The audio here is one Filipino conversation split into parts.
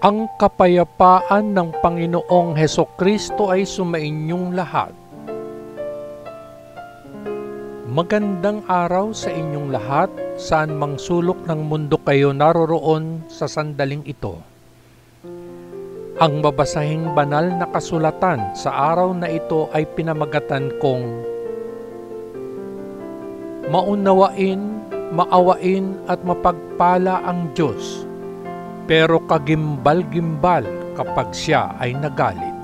Ang kapayapaan ng Panginoong Hesukristo ay sumainyong lahat. Magandang araw sa inyong lahat, saan mang sulok ng mundo kayo naroroon sa sandaling ito. Ang mabasahing banal na kasulatan sa araw na ito ay pinamagatan kong maunawain, maawain at mapagpala ang Diyos, pero kagimbal-gimbal kapag siya ay nagalit.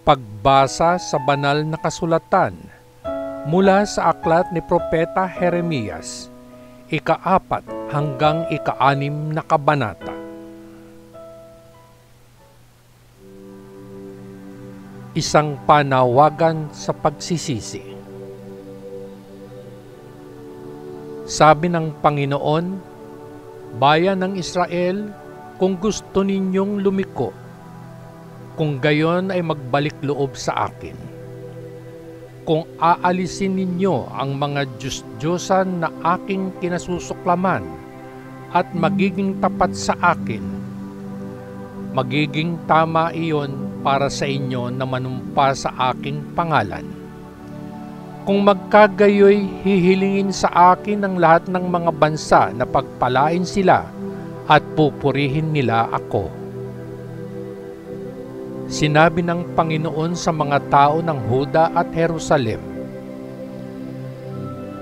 Pagbasa sa banal na kasulatan mula sa aklat ni Propeta Jeremias, ika-4 hanggang ika-6 na kabanata. Isang panawagan sa pagsisisi. Sabi ng Panginoon, bayan ng Israel, kung gusto ninyong lumiko, kung gayon ay magbalik loob sa akin. Kung aalisin ninyo ang mga Diyos-Diyosan na aking kinasusuklaman at magiging tapat sa akin, magiging tama iyon para sa inyo na manumpa sa aking pangalan. Kung magkagayoy, hihilingin sa akin ng lahat ng mga bansa na pagpalain sila at pupurihin nila ako. Sinabi ng Panginoon sa mga tao ng Huda at Jerusalem,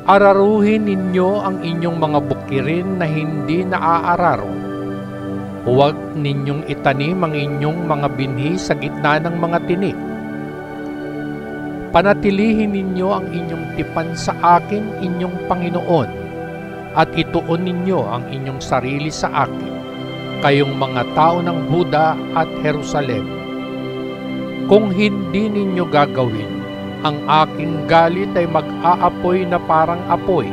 araruhin ninyo ang inyong mga bukirin na hindi naaararo. Huwag ninyong itanim ang inyong mga binhi sa gitna ng mga tinik. Panatilihin ninyo ang inyong tipan sa akin, inyong Panginoon, at ituon ninyo ang inyong sarili sa akin, kayong mga tao ng Huda at Jerusalem. Kung hindi ninyo gagawin, ang aking galit ay mag-aapoy na parang apoy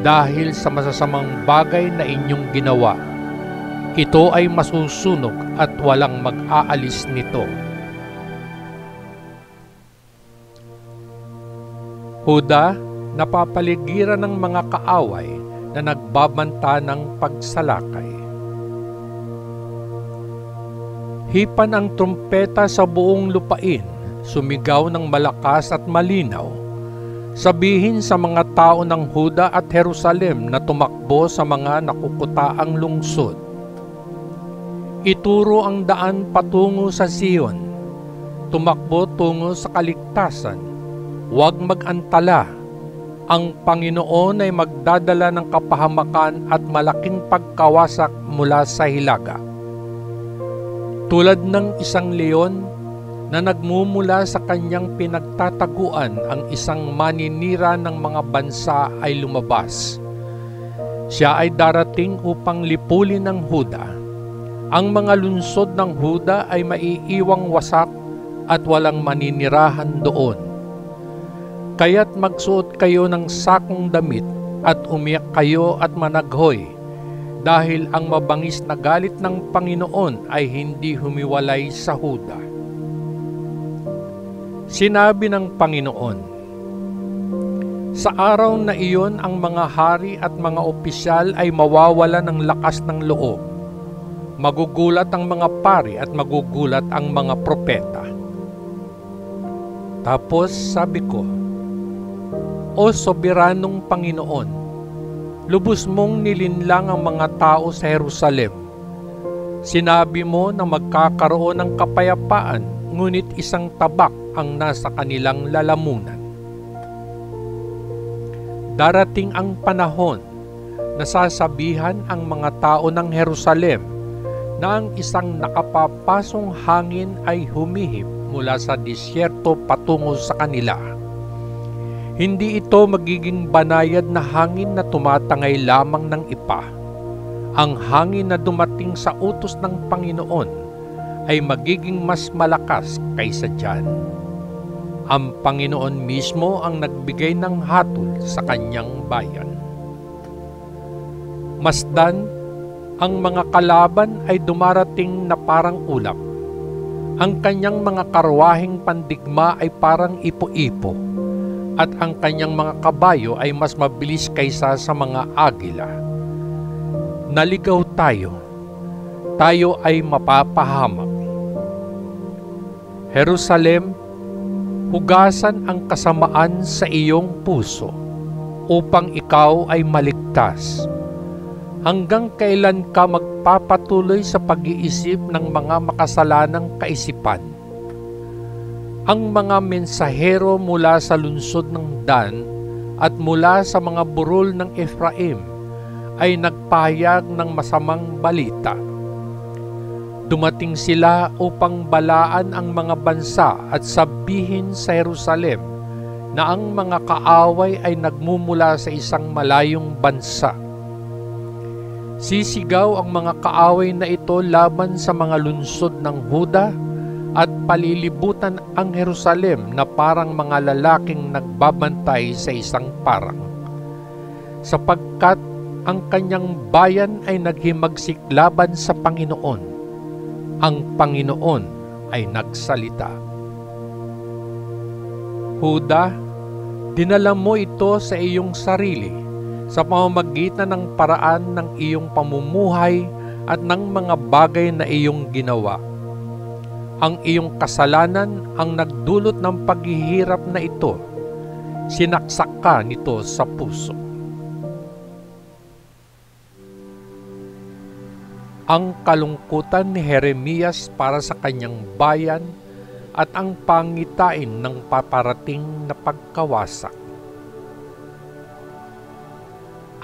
dahil sa masasamang bagay na inyong ginawa. Ito ay masusunog at walang mag-aalis nito. Huda, napapaligiran ng mga kaaway na nagbabanta ng pagsalakay. Hipan ang trumpeta sa buong lupain, sumigaw ng malakas at malinaw. Sabihin sa mga tao ng Huda at Jerusalem na tumakbo sa mga nakukutaang lungsod. Ituro ang daan patungo sa Sion. Tumakbo tungo sa kaligtasan. Huwag mag-antala. Ang Panginoon ay magdadala ng kapahamakan at malaking pagkawasak mula sa hilaga. Tulad ng isang leon na nagmumula sa kanyang pinagtataguan, ang isang maninira ng mga bansa ay lumabas. Siya ay darating upang lipulin ng Huda. Ang mga lungsod ng Huda ay maiiwang wasak at walang maninirahan doon. Kaya't magsuot kayo ng sakong damit at umiyak kayo at managhoy, dahil ang mabangis na galit ng Panginoon ay hindi humiwalay sa Huda. Sinabi ng Panginoon, sa araw na iyon ang mga hari at mga opisyal ay mawawala ng lakas ng loob. Magugulat ang mga pari at magugulat ang mga propeta. Tapos sabi ko, O soberanong Panginoon, lubos mong nilinlang ang mga tao sa Jerusalem. Sinabi mo na magkakaroon ng kapayapaan, ngunit isang tabak ang nasa kanilang lalamunan. Darating ang panahon na sasabihan ang mga tao ng Jerusalem na ang isang nakapapasong hangin ay humihip mula sa disyerto patungo sa kanila. Hindi ito magiging banayad na hangin na tumatangay lamang ng ipa. Ang hangin na dumating sa utos ng Panginoon ay magiging mas malakas kaysa diyan. Ang Panginoon mismo ang nagbigay ng hatol sa kanyang bayan. Masdan, ang mga kalaban ay dumarating na parang ulap. Ang kanyang mga karwaheng pandigma ay parang ipo-ipo, at ang kanyang mga kabayo ay mas mabilis kaysa sa mga agila. naligaw tayo, tayo ay mapapahamak. Jerusalem, hugasan ang kasamaan sa iyong puso upang ikaw ay maligtas. Hanggang kailan ka magpapatuloy sa pag-iisip ng mga makasalanang kaisipan? Ang mga mensahero mula sa lungsod ng Dan at mula sa mga burol ng Efraim ay nagpahayag ng masamang balita. Dumating sila upang balaan ang mga bansa at sabihin sa Jerusalem na ang mga kaaway ay nagmumula sa isang malayong bansa. Sisigaw ang mga kaaway na ito laban sa mga lungsod ng Huda at palilibutan ang Jerusalem na parang mga lalaking nagbabantay sa isang parang. Sapagkat ang kanyang bayan ay naghimagsik laban sa Panginoon. Ang Panginoon ay nagsalita. Huda, dinala mo ito sa iyong sarili sa pamamagitan ng paraan ng iyong pamumuhay at ng mga bagay na iyong ginawa. Ang iyong kasalanan ang nagdulot ng paghihirap na ito. Sinaksak ka nito sa puso. Ang kalungkutan ni Jeremias para sa kanyang bayan at ang pangitain ng paparating na pagkawasak.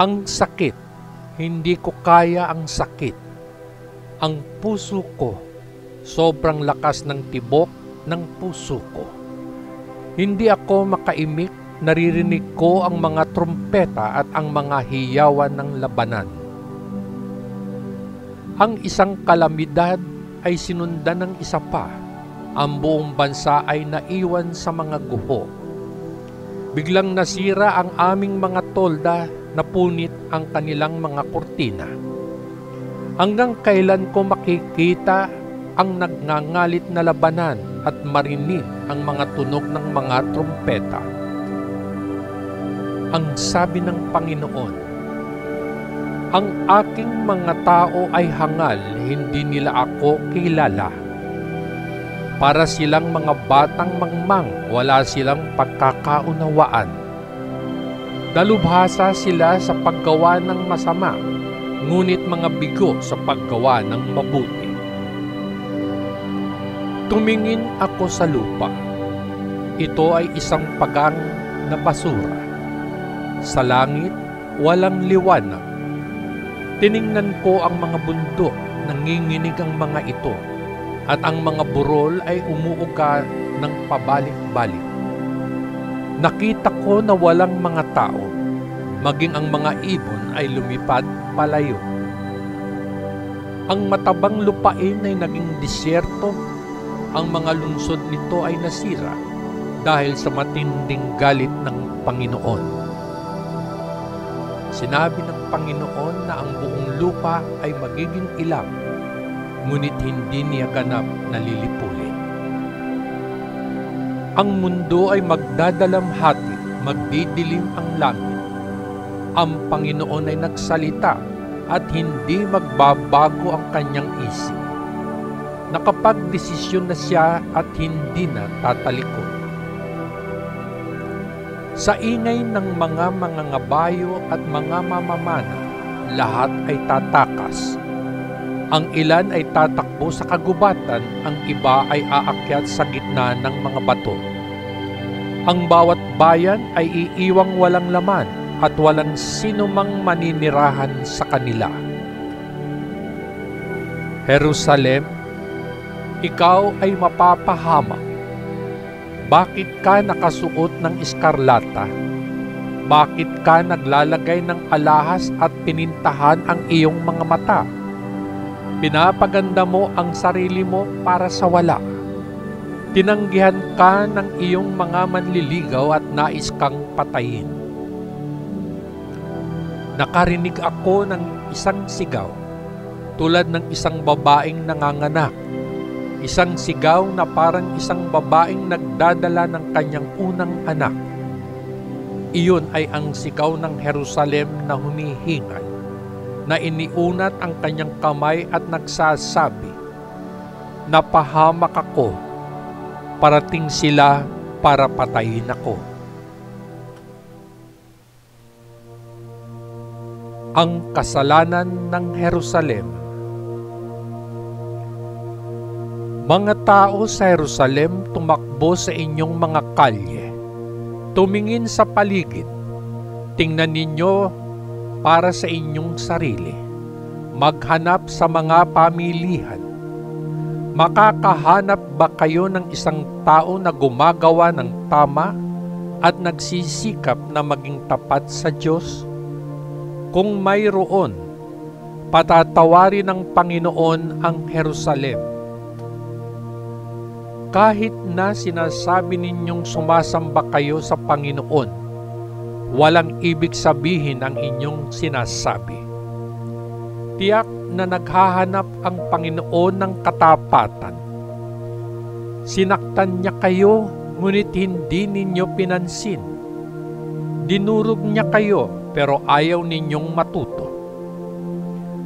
Ang sakit, hindi ko kaya ang sakit. Ang puso ko, sobrang lakas ng tibok ng puso ko. Hindi ako makaimik, naririnig ko ang mga trumpeta at ang mga hiyawan ng labanan. Ang isang kalamidad ay sinundan ng isa pa. Ang buong bansa ay naiwan sa mga guho. Biglang nasira ang aming mga tolda, napunit ang kanilang mga kurtina. Hanggang kailan ko makikita ang nagngangalit na labanan at marinig ang mga tunog ng mga trumpeta? Ang sabi ng Panginoon, ang aking mga tao ay hangal, hindi nila ako kilala. Para silang mga batang mangmang, wala silang pagkakaunawaan. Dalubhasa sila sa paggawa ng masama, ngunit mga bigo sa paggawa ng mabuti. Tumingin ako sa lupa. Ito ay isang pagang na basura. Sa langit, walang liwanag. Tiningnan ko ang mga bundok, nanginginig ang mga ito, at ang mga burol ay umuuga ng pabalik-balik. Nakita ko na walang mga tao, maging ang mga ibon ay lumipad palayo. Ang matabang lupain ay naging disyerto, ang mga lungsod nito ay nasira dahil sa matinding galit ng Panginoon. Sinabi ng Panginoon na ang buong lupa ay magiging ilang, ngunit hindi niya ganap na lilipulin. Ang mundo ay magdadalamhati, magdidilim ang langit. Ang Panginoon ay nagsalita at hindi magbabago ang kanyang isip. Nakapagdesisyon na siya at hindi na tatalikod. Sa ingay ng mga mangangabayo at mga mamamana, lahat ay tatakas. Ang ilan ay tatakbo sa kagubatan, ang iba ay aakyat sa gitna ng mga bato. Ang bawat bayan ay iiwang walang laman at walang sinumang maninirahan sa kanila. Jerusalem, ikaw ay mapapahamak. Bakit ka nakasuot ng eskarlata? Bakit ka naglalagay ng alahas at pinintahan ang iyong mga mata? Pinapaganda mo ang sarili mo para sa wala. Tinanggihan ka ng iyong mga manliligaw at nais kang patayin. Nakarinig ako ng isang sigaw, tulad ng isang babaeng nanganganak. Isang sigaw na parang isang babaeng nagdadala ng kanyang unang anak. Iyon ay ang sigaw ng Jerusalem na humihingal, na iniunat ang kanyang kamay at nagsasabi, "Napahamak ako, parating sila para patayin ako." Ang kasalanan ng Jerusalem. Mga tao sa Jerusalem, tumakbo sa inyong mga kalye. Tumingin sa paligid. Tingnan ninyo para sa inyong sarili. Maghanap sa mga pamilihan. Makakahanap ba kayo ng isang tao na gumagawa ng tama at nagsisikap na maging tapat sa Diyos? Kung mayroon, patatawarin ng Panginoon ang Jerusalem. Kahit na sinasabi ninyong sumasamba kayo sa Panginoon, walang ibig sabihin ang inyong sinasabi. Tiyak na naghahanap ang Panginoon ng katapatan. Sinaktan niya kayo, ngunit hindi ninyo pinansin. Dinurog niya kayo, pero ayaw ninyong matuto.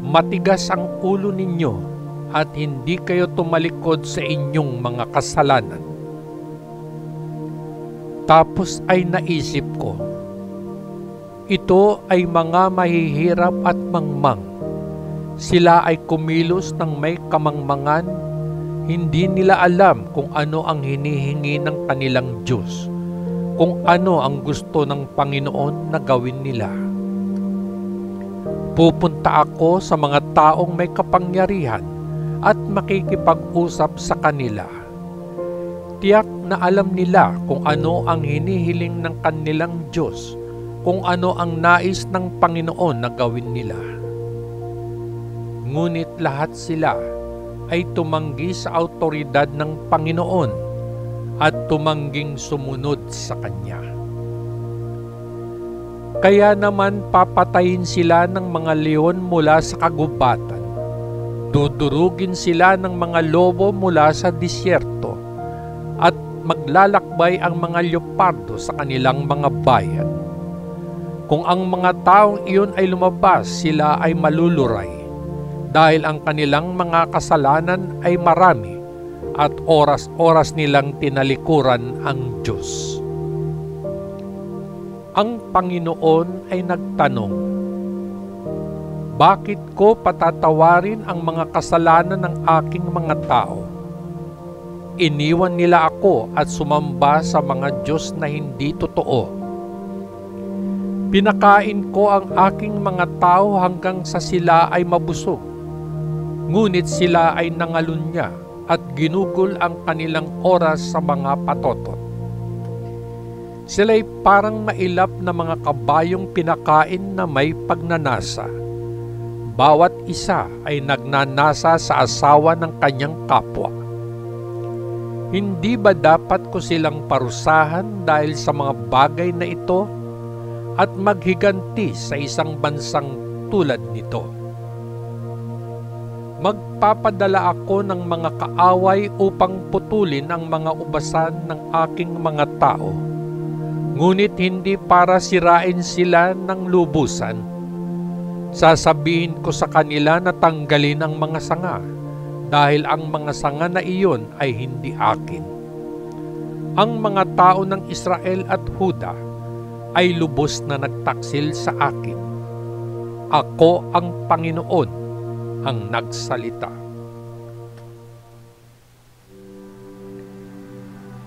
Matigas ang ulo ninyo at hindi kayo tumalikod sa inyong mga kasalanan. Tapos ay naisip ko, ito ay mga mahihirap at mangmang. Sila ay kumilos ng may kamangmangan, hindi nila alam kung ano ang hinihingi ng kanilang Diyos, kung ano ang gusto ng Panginoon na gawin nila. Pupunta ako sa mga taong may kapangyarihan at makikipag-usap sa kanila. Tiyak na alam nila kung ano ang hinihiling ng kanilang Diyos, kung ano ang nais ng Panginoon na gawin nila. Ngunit lahat sila ay tumanggi sa awtoridad ng Panginoon at tumangging sumunod sa Kanya. Kaya naman papatayin sila ng mga leon mula sa kagubatan. Dudurugin sila ng mga lobo mula sa disyerto at maglalakbay ang mga leopardo sa kanilang mga bayan. Kung ang mga taong iyon ay lumabas, sila ay maluluray dahil ang kanilang mga kasalanan ay marami at oras-oras nilang tinalikuran ang Diyos. Ang Panginoon ay nagtanong, "Bakit ko patatawarin ang mga kasalanan ng aking mga tao? Iniwan nila ako at sumamba sa mga Diyos na hindi totoo. Pinakain ko ang aking mga tao hanggang sa sila ay mabusog. Ngunit sila ay nangalunya at ginugol ang kanilang oras sa mga patotot. Sila'y parang mailap na mga kabayong pinakain na may pagnanasa. Bawat isa ay nagnanasa sa asawa ng kanyang kapwa. Hindi ba dapat ko silang parusahan dahil sa mga bagay na ito at maghiganti sa isang bansang tulad nito? Magpapadala ako ng mga kaaway upang putulin ang mga ubasan ng aking mga tao, ngunit hindi para sirain sila ng lubusan. Sasabihin ko sa kanila na tanggalin ang mga sanga, dahil ang mga sanga na iyon ay hindi akin. Ang mga tao ng Israel at Huda ay lubos na nagtaksil sa akin. Ako ang Panginoon ang nagsalita."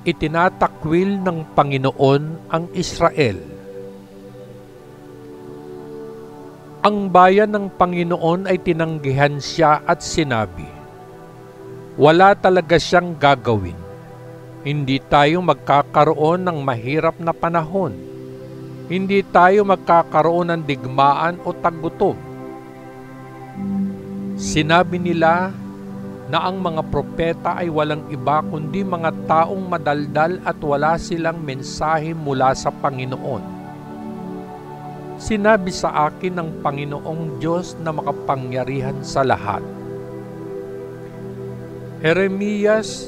Itinatakwil ng Panginoon ang Israel. Ang bayan ng Panginoon ay tinanggihan siya at sinabi, "Wala talaga siyang gagawin. Hindi tayo magkakaroon ng mahirap na panahon. Hindi tayo magkakaroon ng digmaan o taggutom." Sinabi nila na ang mga propeta ay walang iba kundi mga taong madaldal at wala silang mensahe mula sa Panginoon. Sinabi sa akin ng Panginoong Diyos na makapangyarihan sa lahat, "Jeremias,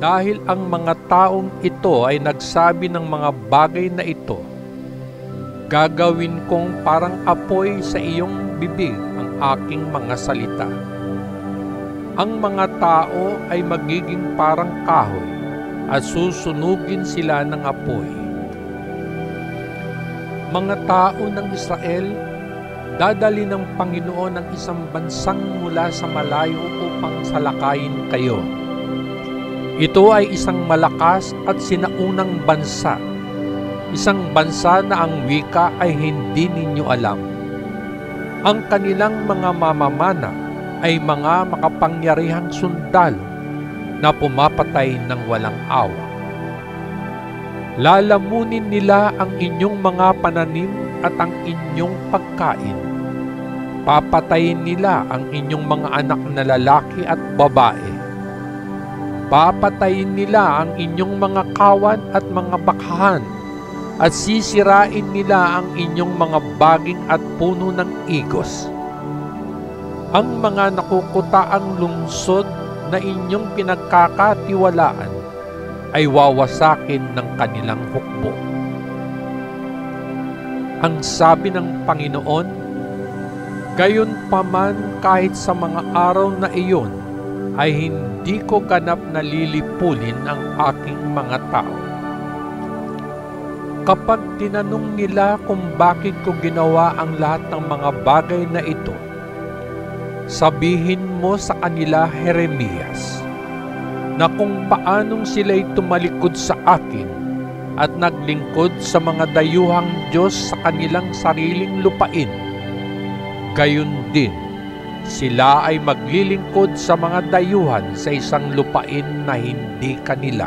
dahil ang mga taong ito ay nagsabi ng mga bagay na ito, gagawin kong parang apoy sa iyong bibig ang aking mga salita. Ang mga tao ay magiging parang kahoy at susunugin sila ng apoy. Mga tao ng Israel, dadali ng Panginoon ang isang bansang mula sa malayo upang salakayin kayo. Ito ay isang malakas at sinaunang bansa. Isang bansa na ang wika ay hindi ninyo alam. Ang kanilang mga mamamana ay mga makapangyarihang sundalo na pumapatay ng walang awa. Lalamunin nila ang inyong mga pananim at ang inyong pagkain. Papatayin nila ang inyong mga anak na lalaki at babae. Papatayin nila ang inyong mga kawan at mga bakhan at sisirain nila ang inyong mga baging at puno ng igos. Ang mga nakukutaang lungsod na inyong pinagkakatiwalaan ay wawasakin ng kanilang hukbo. Ang sabi ng Panginoon, gayunpaman kahit sa mga araw na iyon ay hindi ko ganap na lilipulin ang aking mga tao. Kapag tinanong nila kung bakit ko ginawa ang lahat ng mga bagay na ito, sabihin mo sa kanila, Jeremias, na kung paanong sila'y tumalikod sa akin at naglingkod sa mga dayuhang Diyos sa kanilang sariling lupain, gayon din sila ay maglilingkod sa mga dayuhan sa isang lupain na hindi kanila.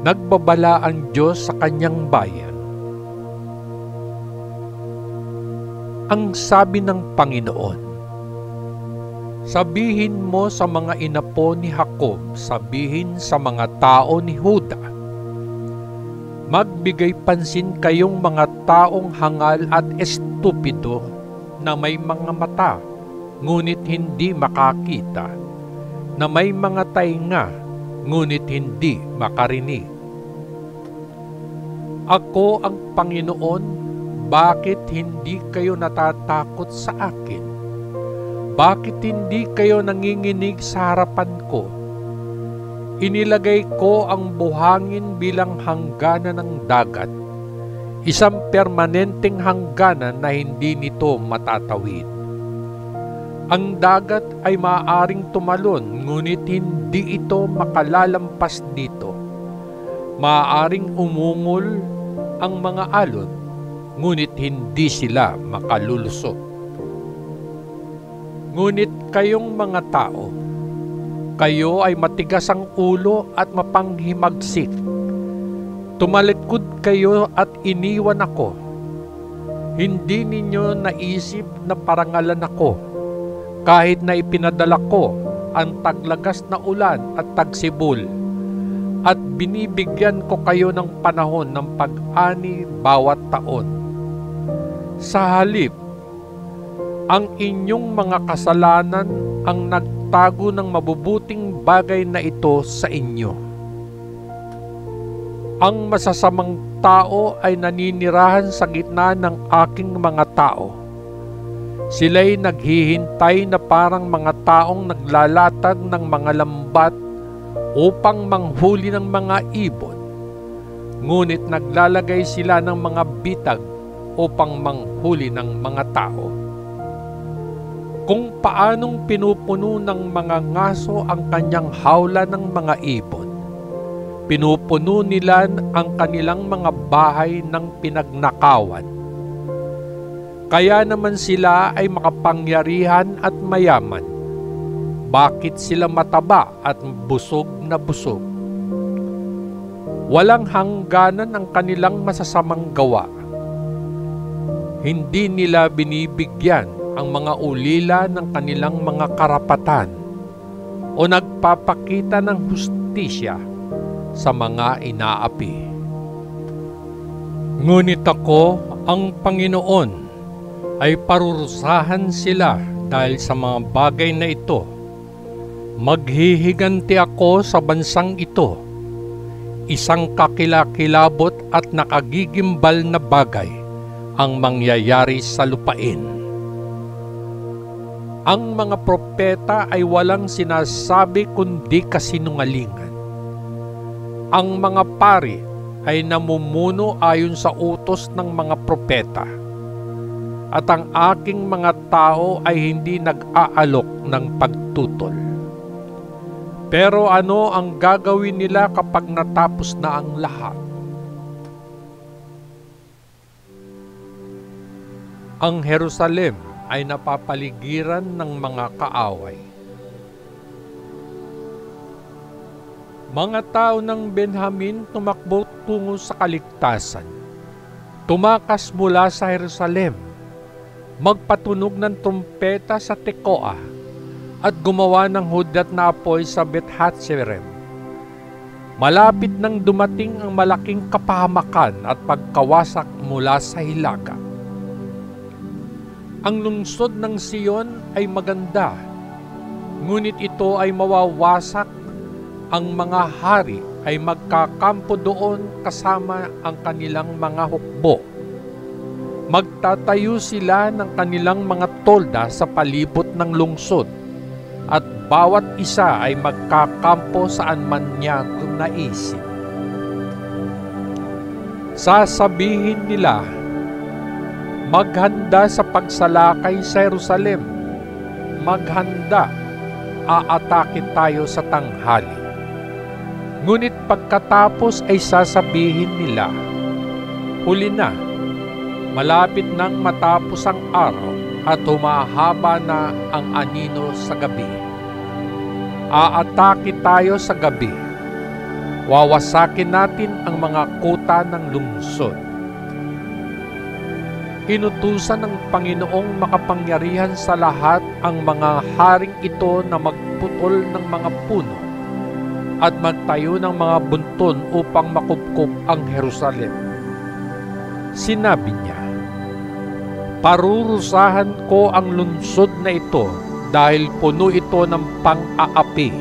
Nagbabala ang Diyos sa kanyang bayan. Ang sabi ng Panginoon, sabihin mo sa mga inapo ni Jacob, sabihin sa mga tao ni Juda, magbigay pansin kayong mga taong hangal at estupido na may mga mata, ngunit hindi makakita, na may mga tainga, ngunit hindi makarinig. Ako ang Panginoon, bakit hindi kayo natatakot sa akin? Bakit hindi kayo nanginginig sa harapan ko? Inilagay ko ang buhangin bilang hangganan ng dagat, isang permanenteng hangganan na hindi nito matatawid. Ang dagat ay maaaring tumalon, ngunit hindi ito makalalampas dito. Maaaring umungol ang mga alon, ngunit hindi sila makalulusot. Ngunit kayong mga tao, kayo ay matigas ang ulo at mapanghimagsik. Tumalikod kayo at iniwan ako. Hindi ninyo naisip na parangalan ako, kahit na ipinadala ko ang taglagas na ulan at tagsibol, at binibigyan ko kayo ng panahon ng pag-ani bawat taon. Sa halip, ang inyong mga kasalanan ang nagtago ng mabubuting bagay na ito sa inyo. Ang masasamang tao ay naninirahan sa gitna ng aking mga tao. Sila'y naghihintay na parang mga taong naglalatag ng mga lambat upang manghuli ng mga ibon, ngunit naglalagay sila ng mga bitag upang manghuli ng mga tao. Kung paanong pinupuno ng mga ngaso ang kanyang hawla ng mga ibon, pinupuno nila ang kanilang mga bahay ng pinagnakawan. Kaya naman sila ay makapangyarihan at mayaman. Bakit sila mataba at busog na busog? Walang hangganan ang kanilang masasamang gawa. Hindi nila binibigyan ang mga ulila ng kanilang mga karapatan o nagpapakita ng hustisya sa mga inaapi. Ngunit ako, ang Panginoon, ay parurusahan sila dahil sa mga bagay na ito. Maghihiganti ako sa bansang ito. Isang kakilakilabot at nakagigimbal na bagay ang mangyayari sa lupain. Ang mga propeta ay walang sinasabi kundi kasinungalingan. Ang mga pari ay namumuno ayon sa utos ng mga propeta. At ang aking mga tao ay hindi nag-aalok ng pagtutol. Pero ano ang gagawin nila kapag natapos na ang lahat? Ang Jerusalem ay napapaligiran ng mga kaaway. Mga tao ng Benjamin tumakbo tungo sa kaligtasan. Tumakas mula sa Jerusalem, magpatunog ng trumpeta sa Tekoa, at gumawa ng hudyat na apoy sa Beth-Hatcherem. Malapit nang dumating ang malaking kapahamakan at pagkawasak mula sa hilaga. Ang lungsod ng Sion ay maganda, ngunit ito ay mawawasak. Ang mga hari ay magkakampo doon kasama ang kanilang mga hukbo. Magtatayo sila ng kanilang mga tolda sa palibot ng lungsod, at bawat isa ay magkakampo saan man niya naisip. Sasabihin nila, maghanda sa pagsalakay sa Jerusalem, maghanda, aatake tayo sa tanghali. Ngunit pagkatapos ay sasabihin nila, huli na, malapit nang matapos ang araw at humahaba na ang anino sa gabi. Aatake tayo sa gabi. Wawasakin natin ang mga kuta ng lungsod. Inutusan ng Panginoong makapangyarihan sa lahat ang mga haring ito na magputol ng mga puno at magtayo ng mga bunton upang makupkup ang Jerusalem. Sinabi niya, parurusahan ko ang lungsod na ito dahil puno ito ng pang-aapi.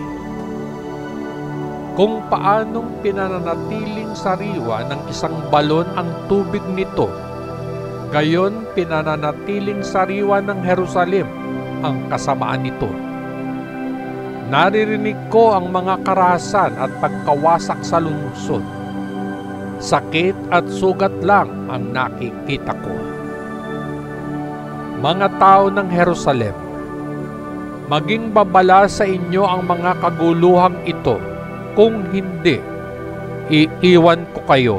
Kung paanong pinananatiling sariwa ng isang balon ang tubig nito, gayon pinananatiling sariwa ng Jerusalem ang kasamaan nito. Naririnig ko ang mga karahasan at pagkawasak sa lungsod. Sakit at sugat lang ang nakikita ko. Mga tao ng Jerusalem, maging babala sa inyo ang mga kaguluhang ito. Kung hindi, iiwan ko kayo.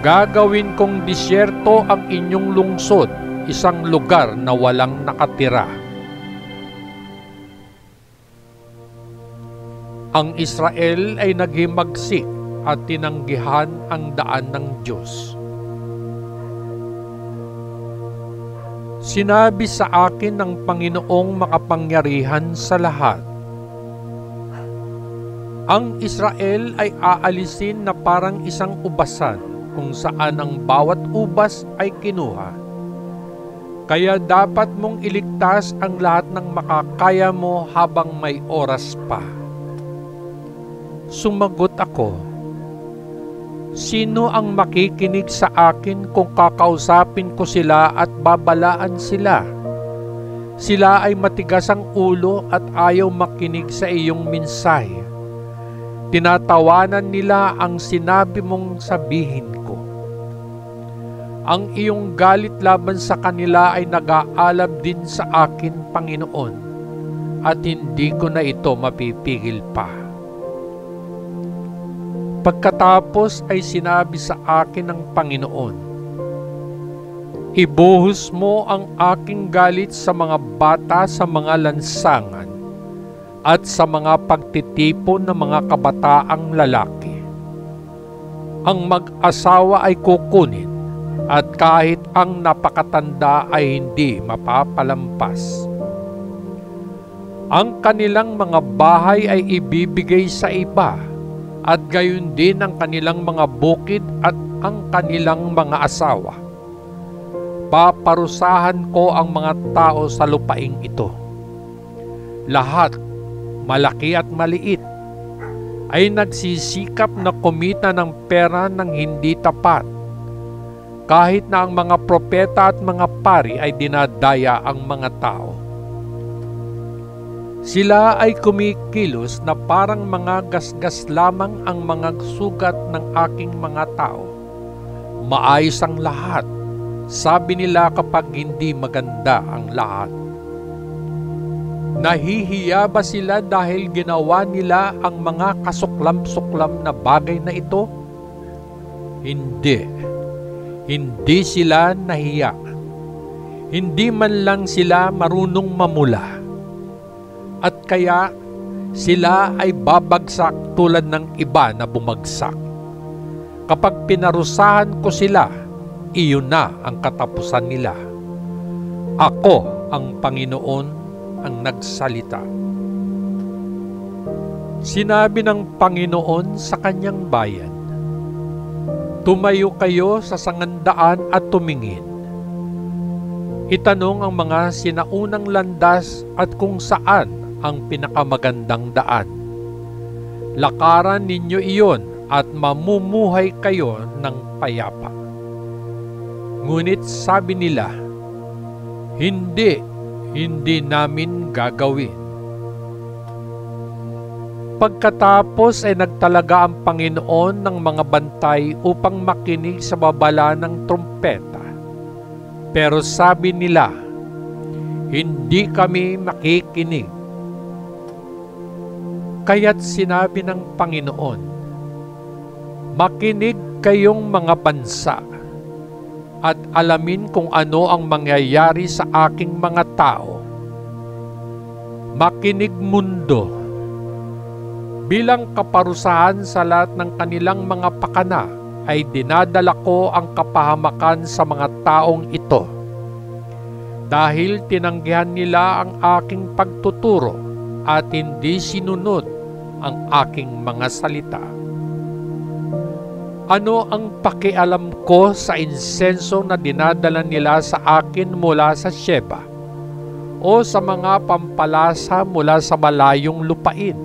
Gagawin kong disyerto ang inyong lungsod, isang lugar na walang nakatira. Ang Israel ay naghimagsik at tinanggihan ang daan ng Diyos. Sinabi sa akin ng Panginoong makapangyarihan sa lahat, ang Israel ay aalisin na parang isang ubasan kung saan ang bawat ubas ay kinuha. Kaya dapat mong iligtas ang lahat ng makakaya mo habang may oras pa. Sumagot ako, sino ang makikinig sa akin kung kakausapin ko sila at babalaan sila? Sila ay matigas ang ulo at ayaw makinig sa iyong mensahe. Tinatawanan nila ang sinabi mong sabihin ko. Ang iyong galit laban sa kanila ay nag-aalab din sa akin, Panginoon, at hindi ko na ito mapipigil pa. Pagkatapos ay sinabi sa akin ng Panginoon, ibuhos mo ang aking galit sa mga bata sa mga lansangan at sa mga pagtitipon ng mga kabataang lalaki. Ang mag-asawa ay kukunin at kahit ang napakatanda ay hindi mapapalampas. Ang kanilang mga bahay ay ibibigay sa iba at gayon din ang kanilang mga bukid at ang kanilang mga asawa. Paparusahan ko ang mga tao sa lupaing ito. Lahat, malaki at maliit, ay nagsisikap na kumita ng pera ng hindi tapat, kahit na ang mga propeta at mga pari ay dinadaya ang mga tao. Sila ay kumikilos na parang mga gasgas lamang ang mga sugat ng aking mga tao. Maayos ang lahat, sabi nila kapag hindi maganda ang lahat. Nahihiya ba sila dahil ginawa nila ang mga kasuklam-suklam na bagay na ito? Hindi. Hindi sila nahiya. Hindi man lang sila marunong mamula. At kaya sila ay babagsak tulad ng iba na bumagsak. Kapag pinarusahan ko sila, iyon na ang katapusan nila. Ako ang Panginoon ang nagsalita. Sinabi ng Panginoon sa kanyang bayan, tumayo kayo sa sangandaan at tumingin. Itanong ang mga sinaunang landas at kung saan ang pinakamagandang daan. Lakaran ninyo iyon at mamumuhay kayo ng payapa. Ngunit sabi nila, hindi namin gagawin. Pagkatapos ay nagtalaga ang Panginoon ng mga bantay upang makinig sa babala ng trumpeta. Pero sabi nila, hindi kami makikinig. Kaya't sinabi ng Panginoon, makinig kayong mga bansa at alamin kung ano ang mangyayari sa aking mga tao. Makinig mundo, bilang kaparusahan sa lahat ng kanilang mga pakana ay dinadala ko ang kapahamakan sa mga taong ito. Dahil tinanggihan nila ang aking pagtuturo at hindi sinunod ang aking mga salita. Ano ang pakialam ko sa insenso na dinadala nila sa akin mula sa Sheba o sa mga pampalasa mula sa malayong lupain?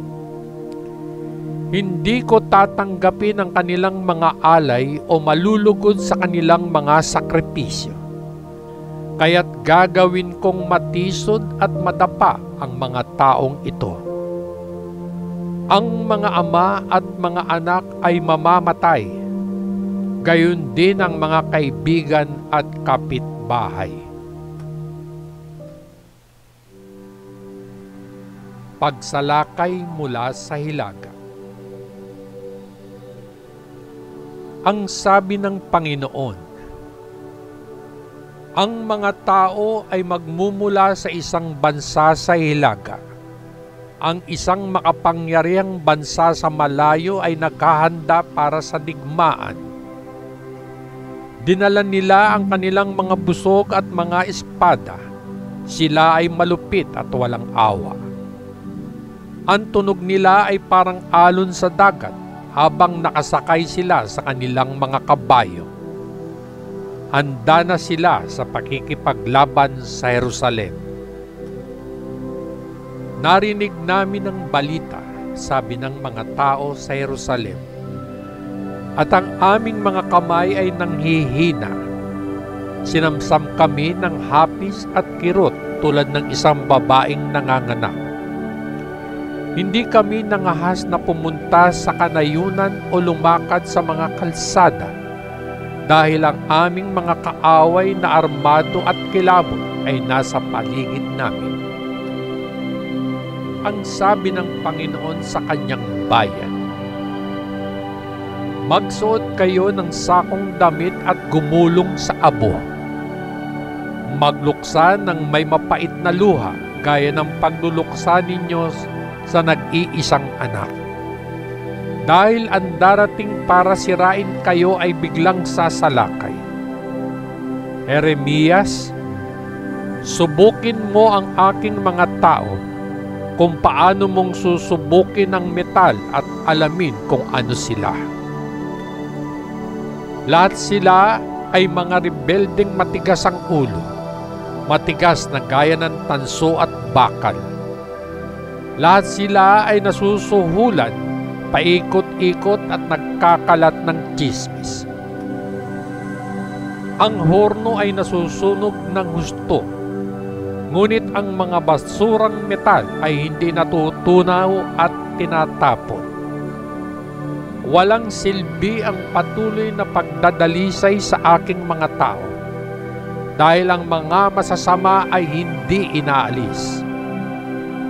Hindi ko tatanggapin ang kanilang mga alay o malulugod sa kanilang mga sakripisyo. Kaya't gagawin kong matisod at madapa ang mga taong ito. Ang mga ama at mga anak ay mamamatay, gayon din ang mga kaibigan at kapitbahay. Pagsalakay mula sa hilaga. Ang sabi ng Panginoon, ang mga tao ay magmumula sa isang bansa sa hilaga. Ang isang makapangyarihang bansa sa malayo ay naghahanda para sa digmaan. Dinala nila ang kanilang mga busog at mga espada. Sila ay malupit at walang awa. Ang tunog nila ay parang alon sa dagat habang nakasakay sila sa kanilang mga kabayo. Handa na sila sa pakikipaglaban sa Jerusalem. Narinig namin ang balita, sabi ng mga tao sa Jerusalem, at ang aming mga kamay ay nanghihina. Sinamsam kami ng hapis at kirot tulad ng isang babaeng nanganganak. Hindi kami nangahas na pumunta sa kanayunan o lumakad sa mga kalsada dahil ang aming mga kaaway na armado at kilabot ay nasa paligid namin. Ang sabi ng Panginoon sa kanyang bayan, magsuot kayo ng sakong damit at gumulong sa abo. Magluksa ng may mapait na luha gaya ng pagluluksa ninyo sa nag-iisang anak. Dahil ang darating para sirain kayo ay biglang sasalakay. Jeremias, subukin mo ang aking mga tao kung paano mong susubukin ang metal at alamin kung ano sila. Lahat sila ay mga rebeldeng matigas ang ulo, matigas na gaya ng tanso at bakal. Lahat sila ay nasusuhulan paikot-ikot at nagkakalat ng tsismis. Ang horno ay nasusunog ng husto, ngunit ang mga basurang metal ay hindi natutunaw at tinatapon. Walang silbi ang patuloy na pagdadalisay sa aking mga tao, dahil ang mga masasama ay hindi inaalis.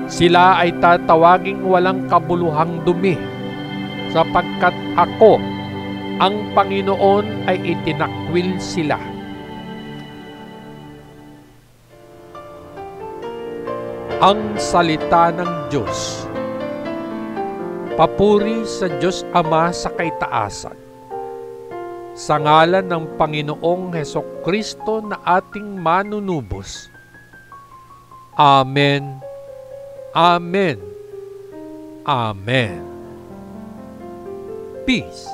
Sila ay tatawaging walang kabuluhang dumi, sapagkat ako, ang Panginoon, ay itinakwil sila. Ang salita ng Diyos. Papuri sa Diyos Ama sa kaitaasan, sa ngalan ng Panginoong Hesukristo na ating manunubos. Amen. Amen. Amen. Peace.